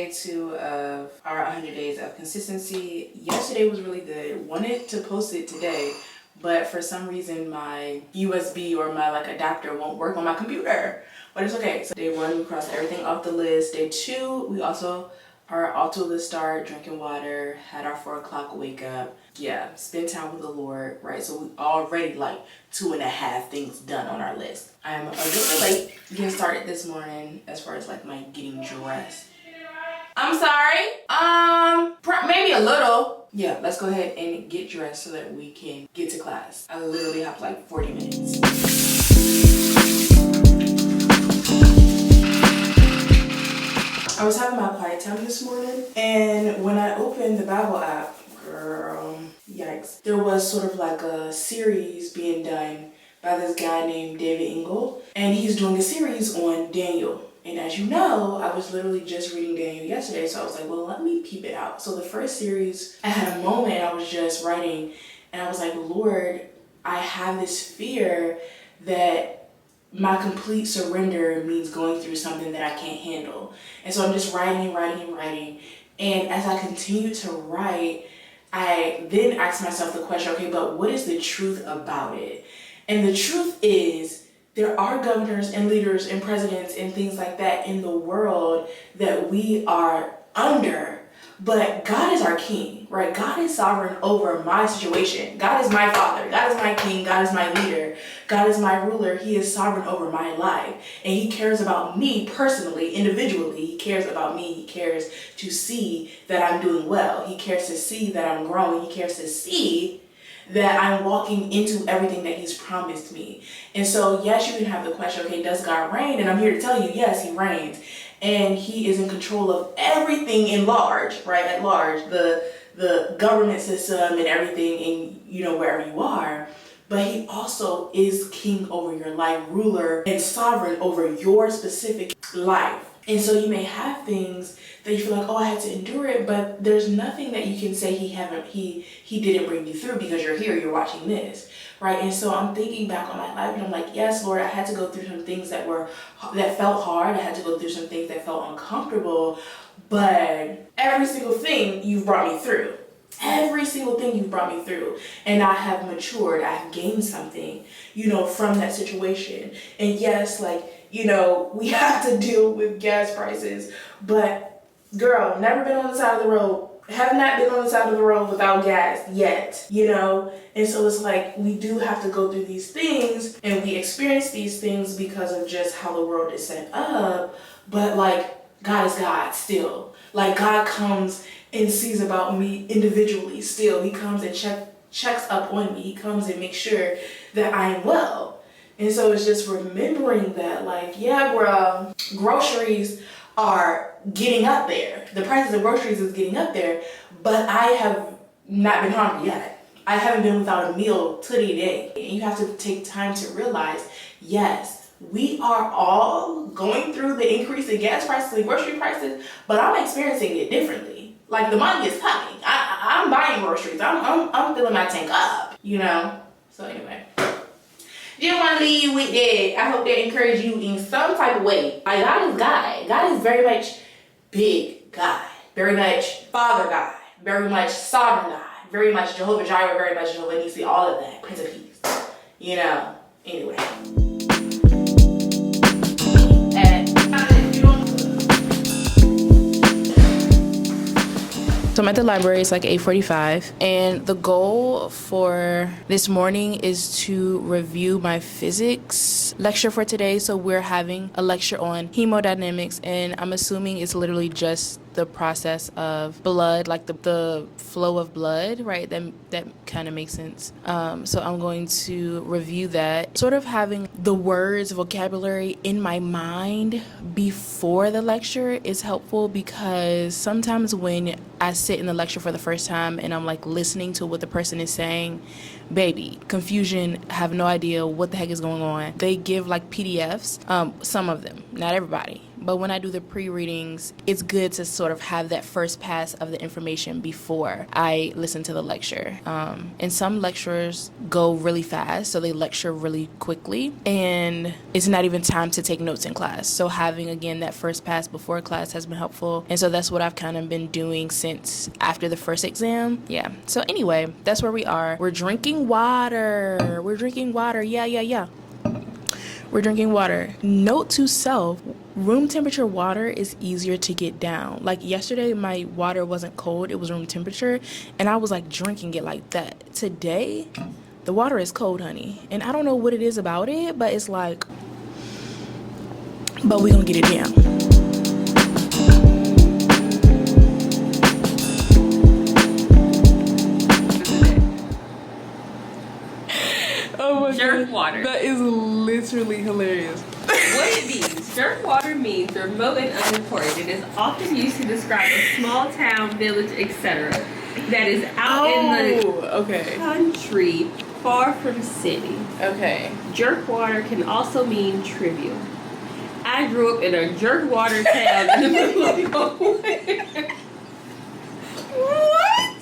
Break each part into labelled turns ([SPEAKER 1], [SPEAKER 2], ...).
[SPEAKER 1] day 2 of our 100 days of consistency. Yesterday was really good. Wanted to post it today, but for some reason my USB or my adapter won't work on my computer. But it's okay. So day 1, we crossed everything off the list. Day 2, we also are all to the start, drinking water, had our 4 o'clock wake up. Yeah, spend time with the Lord, right? So we already 2.5 things done on our list. I'm a little late getting started this morning as far as my getting dressed. I'm sorry. Maybe a little. Yeah, let's go ahead and get dressed so that we can get to class. I literally have 40 minutes. I was having my quiet time this morning, and when I opened the Bible app, girl, yikes. There was sort of a series being done by this guy named David Engel, and he's doing a series on Daniel. And as you know, I was literally just reading Daniel yesterday, so I was like, well, let me peep it out. So the first series, I had a moment, I was just writing, and I was like, Lord, I have this fear that my complete surrender means going through something that I can't handle. And so I'm just writing. And as I continue to write, I then ask myself the question, okay, but what is the truth about it? And the truth is, there are governors and leaders and presidents and things like that in the world that we are under. But God is our king, right? God is sovereign over my situation. God is my father. God is my king. God is my leader. God is my ruler. He is sovereign over my life. And he cares about me personally, individually. He cares about me. He cares to see that I'm doing well. He cares to see that I'm growing. He cares to see that I'm walking into everything that he's promised me. And so, yes, you can have the question, okay, does God reign? And I'm here to tell you, yes, he reigns. And he is in control of everything in large, right? At large, the government system and everything in, wherever you are. But he also is king over your life, ruler and sovereign over your specific life. And so you may have things that you feel like, oh, I had to endure it, but there's nothing that you can say he didn't bring you through because you're here, you're watching this, right? And so I'm thinking back on my life and I'm like, yes, Lord, I had to go through some things that felt hard. I had to go through some things that felt uncomfortable, but every single thing you've brought me through. Every single thing you've brought me through. And I have matured. I have gained something, from that situation. And yes, we have to deal with gas prices, but girl, never been on the side of the road. Have not been on the side of the road without gas yet, And so it's we do have to go through these things and we experience these things because of just how the world is set up. But God is God still. God comes and sees about me individually still. He comes and checks up on me. He comes and makes sure that I am well. And so it's just remembering that, groceries are getting up there. The prices of groceries is getting up there, but I have not been hungry yet. I haven't been without a meal to the day. And you have to take time to realize, yes, we are all going through the increase in gas prices and grocery prices, but I'm experiencing it differently. The money is coming. I'm buying groceries. I'm filling my tank up, So anyway. Didn't want to leave you with that. I hope that encouraged you in some type of way. God is God. God is very much big God. Very much Father God. Very much Sovereign God. Very much Jehovah Jireh. Very much Jehovah Nissi. All of that. Prince of Peace. Anyway. So I'm at the library, it's 8:45, and the goal for this morning is to review my physics lecture for today. So we're having a lecture on hemodynamics, and I'm assuming it's literally just the process of blood, the flow of blood, right? That kind of makes sense. So I'm going to review that, sort of having the words, vocabulary in my mind before the lecture is helpful, because sometimes when I sit in the lecture for the first time and I'm listening to what the person is saying, baby, confusion, have no idea what the heck is going on. They give PDFs, some of them, not everybody, but when I do the pre-readings, it's good to sort of have that first pass of the information before I listen to the lecture. And some lecturers go really fast, so they lecture really quickly, and it's not even time to take notes in class. So having, again, that first pass before class has been helpful, and so that's what I've kind of been doing since after the first exam. Yeah, so anyway, that's where we are. We're drinking water. We're drinking water. Yeah. We're drinking water. Note to self, room temperature water is easier to get down. Like yesterday, my water wasn't cold, it was room temperature, and I was like drinking it like that. Today, the water is cold, honey. And I don't know what it is about it, but it's like, but we gonna get it down. Oh my
[SPEAKER 2] Jerk
[SPEAKER 1] God.
[SPEAKER 2] water.
[SPEAKER 1] That is literally hilarious.
[SPEAKER 2] What it means. Jerk water means remote and unimportant. It is often used to describe a small town, village, etc. that is out in the country, far from city.
[SPEAKER 1] Okay.
[SPEAKER 2] Jerk water can also mean trivial. I grew up in a jerk water town in the middle of nowhere. What?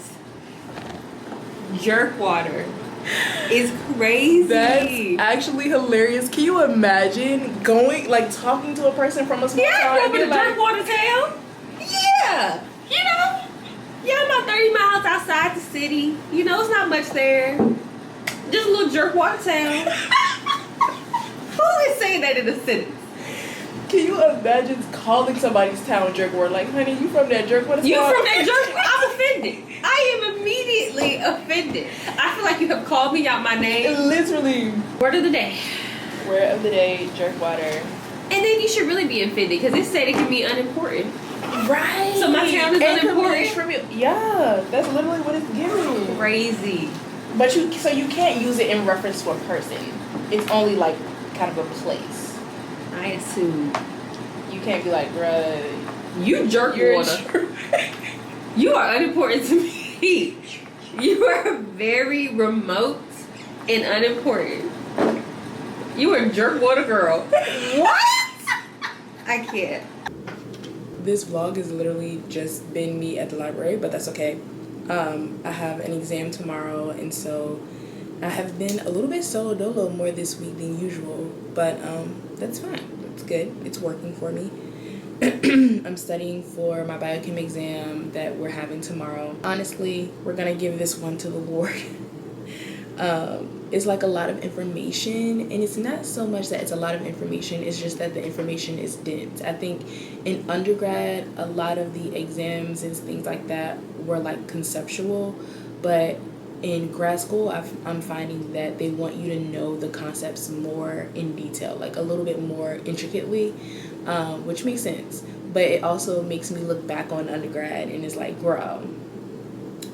[SPEAKER 2] Jerk water. It's crazy.
[SPEAKER 1] That's actually hilarious. Can you imagine going, like, talking to a person from a small town?
[SPEAKER 2] Yeah, from a
[SPEAKER 1] like,
[SPEAKER 2] jerk water town. Yeah, you know. Yeah, about 30 miles outside the city. You know, it's not much there. Just a little jerk water town. Who is saying that in a sentence?
[SPEAKER 1] Can you imagine calling somebody's town jerk water? Like, honey, you from that jerk water town?
[SPEAKER 2] You from that jerk? I'm offended. I am immediately offended. I feel like you have called me out my name.
[SPEAKER 1] Literally.
[SPEAKER 2] Word of the day.
[SPEAKER 1] Word of the day, jerk water.
[SPEAKER 2] And then you should really be offended because it said it can be unimportant.
[SPEAKER 1] Right.
[SPEAKER 2] So my town is unimportant.
[SPEAKER 1] Trivial. Yeah, that's literally what it's giving.
[SPEAKER 2] Crazy.
[SPEAKER 1] But you can't use it in reference to a person. It's only like kind of a place.
[SPEAKER 2] I assume.
[SPEAKER 1] You can't be like, bruh,
[SPEAKER 2] you jerk water. You are unimportant to me. You are very remote and unimportant. You are a jerk water girl. What? I can't.
[SPEAKER 1] This vlog has literally just been me at the library, but that's okay. I have an exam tomorrow, and so I have been a little bit solo dolo more this week than usual, but that's fine. It's good. It's working for me. I'm studying for my biochem exam that we're having tomorrow. Honestly, we're gonna give this one to the Lord. It's like a lot of information, and it's not so much that it's a lot of information, it's just that the information is dense. I think in undergrad, a lot of the exams and things like that were like conceptual, but in grad school, I'm finding that they want you to know the concepts more in detail, like a little bit more intricately, which makes sense. But it also makes me look back on undergrad and it's like, bro,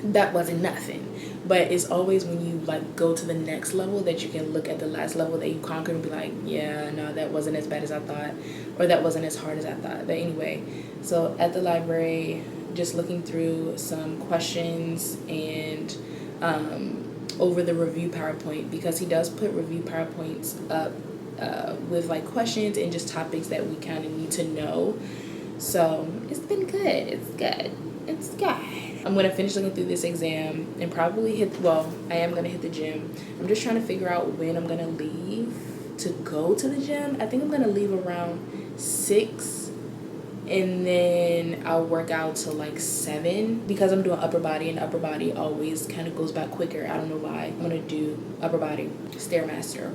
[SPEAKER 1] that wasn't nothing. But it's always when you like go to the next level that you can look at the last level that you conquered and be like, yeah, no, that wasn't as bad as I thought, or that wasn't as hard as I thought. But anyway, so at the library, just looking through some questions and over the review PowerPoint, because he does put review PowerPoints up with like questions and just topics that we kind of need to know. So it's been good. It's good. It's good. I'm going to finish looking through this exam and probably I am going to hit the gym. I'm just trying to figure out when I'm going to leave to go to the gym. I think I'm going to leave around 6, and then I'll work out till like 7 because I'm doing upper body, and upper body always kind of goes back quicker. I don't know why. I'm going to do upper body, Stairmaster.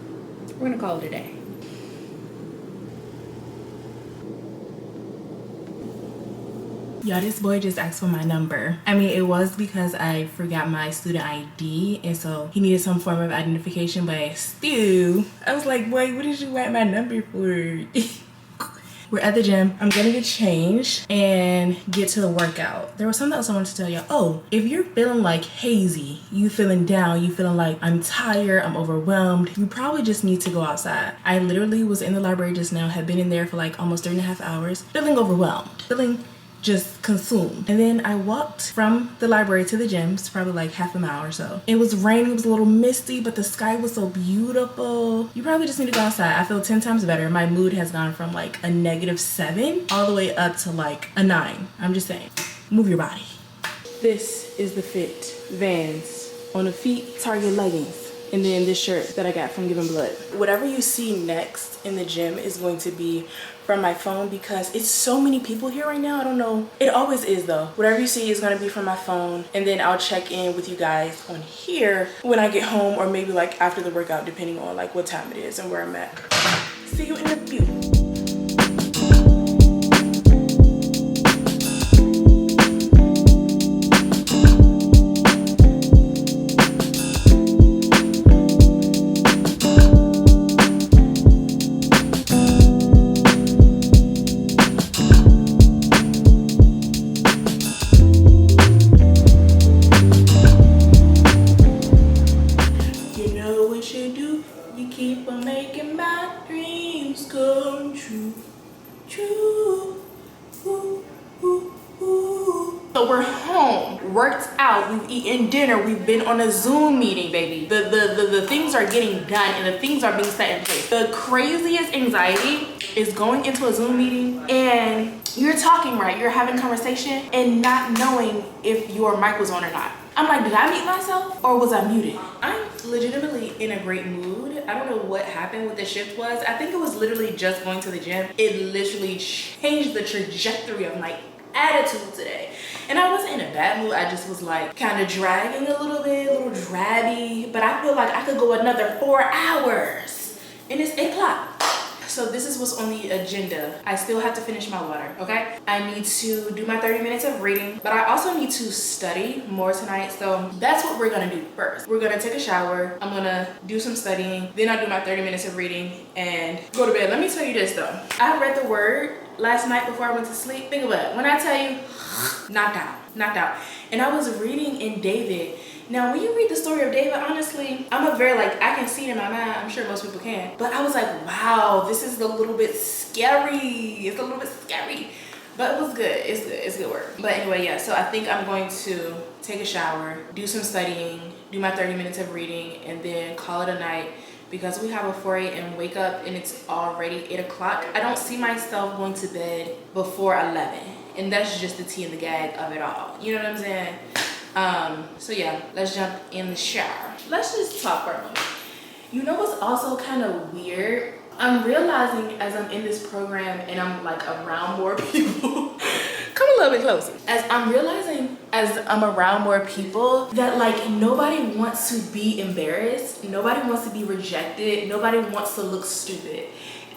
[SPEAKER 1] We're going to call it a day. Y'all, this boy just asked for my number. I mean, it was because I forgot my student ID, and so he needed some form of identification, but still, I was like, boy, what did you want my number for? We're at the gym. I'm gonna get changed and get to the workout. There was something else I wanted to tell y'all. Oh, if you're feeling like hazy, you feeling down, you feeling like I'm tired, I'm overwhelmed, you probably just need to go outside. I literally was in the library just now, had been in there for like almost 3.5 hours, feeling overwhelmed, feeling just consumed. And then I walked from the library to the gym. It's probably like half a mile or so. It was raining, it was a little misty, but the sky was so beautiful. You probably just need to go outside. I feel 10 times better. My mood has gone from like a -7 all the way up to like a 9. I'm just saying, move your body. This is the fit. Vans. On the feet, Target leggings. And then this shirt that I got from Giving Blood. Whatever you see next in the gym is going to be from my phone because it's so many people here right now. I don't know. It always is though. Whatever you see is going to be from my phone. And then I'll check in with you guys on here when I get home or maybe like after the workout, depending on like what time it is and where I'm at. See you in a few. So we're home, worked out, we've eaten dinner, we've been on a Zoom meeting, baby. The things are getting done and the things are being set in place. The craziest anxiety is going into a Zoom meeting and you're talking right, you're having conversation and not knowing if your mic was on or not. I'm like, did I mute myself or was I muted? I'm legitimately in a great mood. I don't know what happened, what the shift was. I think it was literally just going to the gym. It literally changed the trajectory of my attitude today. And I wasn't in a bad mood. I just was like kind of dragging a little bit, a little drabby. But I feel like I could go another 4 hours. And it's 8 o'clock. So this is what's on the agenda. I still have to finish my water, okay? I need to do my 30 minutes of reading, but I also need to study more tonight. So that's what we're gonna do first. We're gonna take a shower. I'm gonna do some studying. Then I'll do my 30 minutes of reading and go to bed. Let me tell you this though. I read the word last night before I went to sleep. Think about it. When I tell you, knocked out. And I was reading in David. Now, when you read the story of David, honestly, I'm a very, like, I can see it in my mind. I'm sure most people can. But I was like, wow, this is a little bit scary. It's a little bit scary. But it was good. It's good. It's good work. But anyway, yeah. So I think I'm going to take a shower, do some studying, do my 30 minutes of reading, and then call it a night. Because we have a 4 a.m. wake up and it's already 8 o'clock. I don't see myself going to bed before 11. And that's just the tea and the gag of it all. You know what I'm saying? So yeah, let's jump in the shower. Let's just talk for a moment. You know what's also kind of weird? I'm realizing as I'm in this program and I'm like around more people, come a little bit closer. As I'm realizing as I'm around more people that like nobody wants to be embarrassed. Nobody wants to be rejected. Nobody wants to look stupid.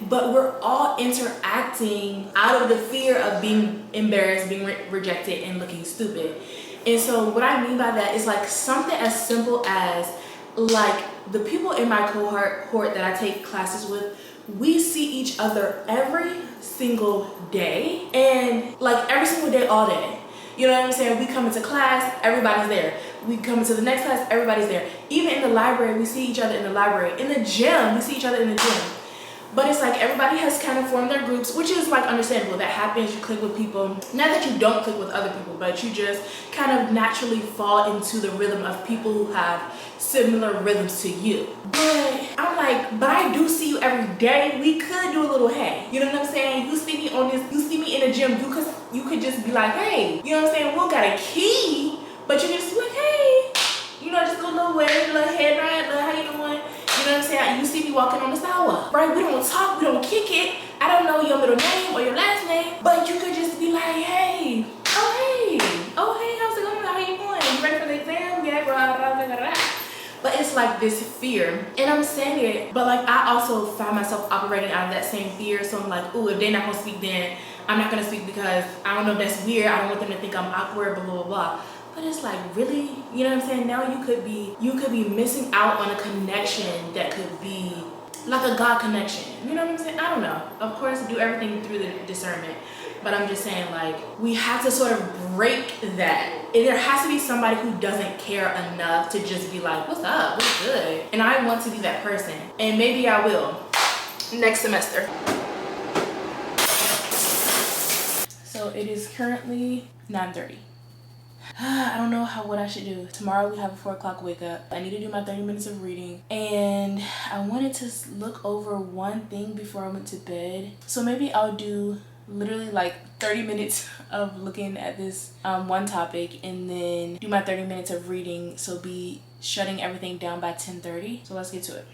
[SPEAKER 1] But we're all interacting out of the fear of being embarrassed, being rejected, and looking stupid. And so what I mean by that is like something as simple as like the people in my cohort that I take classes with, we see each other every single day and like every single day, all day. You know what I'm saying? We come into class, everybody's there. We come into the next class, everybody's there. Even in the library, we see each other in the library. In the gym, we see each other in the gym. But it's like everybody has kind of formed their groups, which is like understandable. That happens, you click with people. Not that you don't click with other people, but you just kind of naturally fall into the rhythm of people who have similar rhythms to you. But I'm like, but I do see you every day. We could do a little hey. You know what I'm saying? You see me on this, you see me in the gym, you could just be like, hey. You know what I'm saying? We don't got a key, but you just like, hey. You know, just a little wave, a little head right, little how you doing? You know what I'm saying? You see me walking on the sidewalk, right? We don't talk, we don't kick it. I don't know your middle name or your last name, but you could just be like, hey, oh hey, how's it going? How you going? You ready for the exam? Yeah, blah, blah, blah, blah. But it's like this fear, and I'm saying it, but like I also find myself operating out of that same fear. So I'm like, ooh, if they're not gonna speak, then I'm not gonna speak because I don't know if that's weird. I don't want them to think I'm awkward, blah, blah, blah. But it's like, really? You know what I'm saying? Now you could be missing out on a connection that could be like a God connection. You know what I'm saying? I don't know. Of course, do everything through the discernment. But I'm just saying, like, we have to sort of break that. And there has to be somebody who doesn't care enough to just be like, what's up? What's good? And I want to be that person. And maybe I will next semester. So it is currently 9:30. I don't know what I should do. Tomorrow we have a 4 o'clock wake up. I need to do my 30 minutes of reading. And I wanted to look over one thing before I went to bed. So maybe I'll do literally like 30 minutes of looking at this one topic and then do my 30 minutes of reading. So be shutting everything down by 10:30. So let's get to it.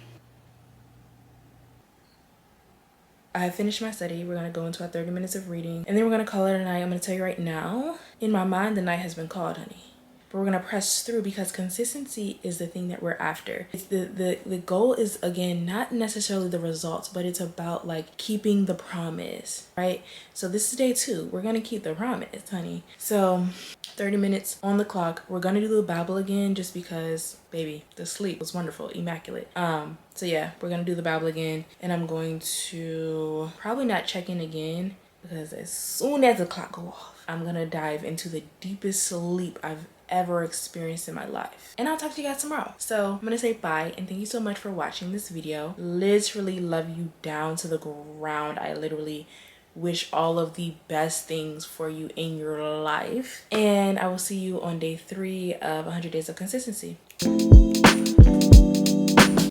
[SPEAKER 1] I have finished my study. We're going to go into our 30 minutes of reading and then we're going to call it a night. I'm going to tell you right now, in my mind, the night has been called, honey. But we're going to press through because consistency is the thing that we're after. It's the goal is, again, not necessarily the results, but it's about like keeping the promise, right? So this is day 2. We're going to keep the promise, honey. So 30 minutes on the clock. We're going to do the Bible again just because, baby, the sleep was wonderful, immaculate. So yeah, we're going to do the Bible again and I'm going to probably not check in again because as soon as the clock go off, I'm going to dive into the deepest sleep I've ever experienced in my life. And I'll talk to you guys tomorrow. So I'm gonna say bye and thank you so much for watching this video. Literally love you down to the ground. I literally wish all of the best things for you in your life. And I will see you on day 3 of 100 Days of Consistency.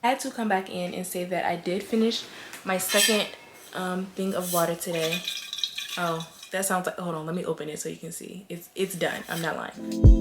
[SPEAKER 1] I had to come back in and say that I did finish my second thing of water today. Oh, that sounds like, hold on, let me open it so you can see. It's done. I'm not lying.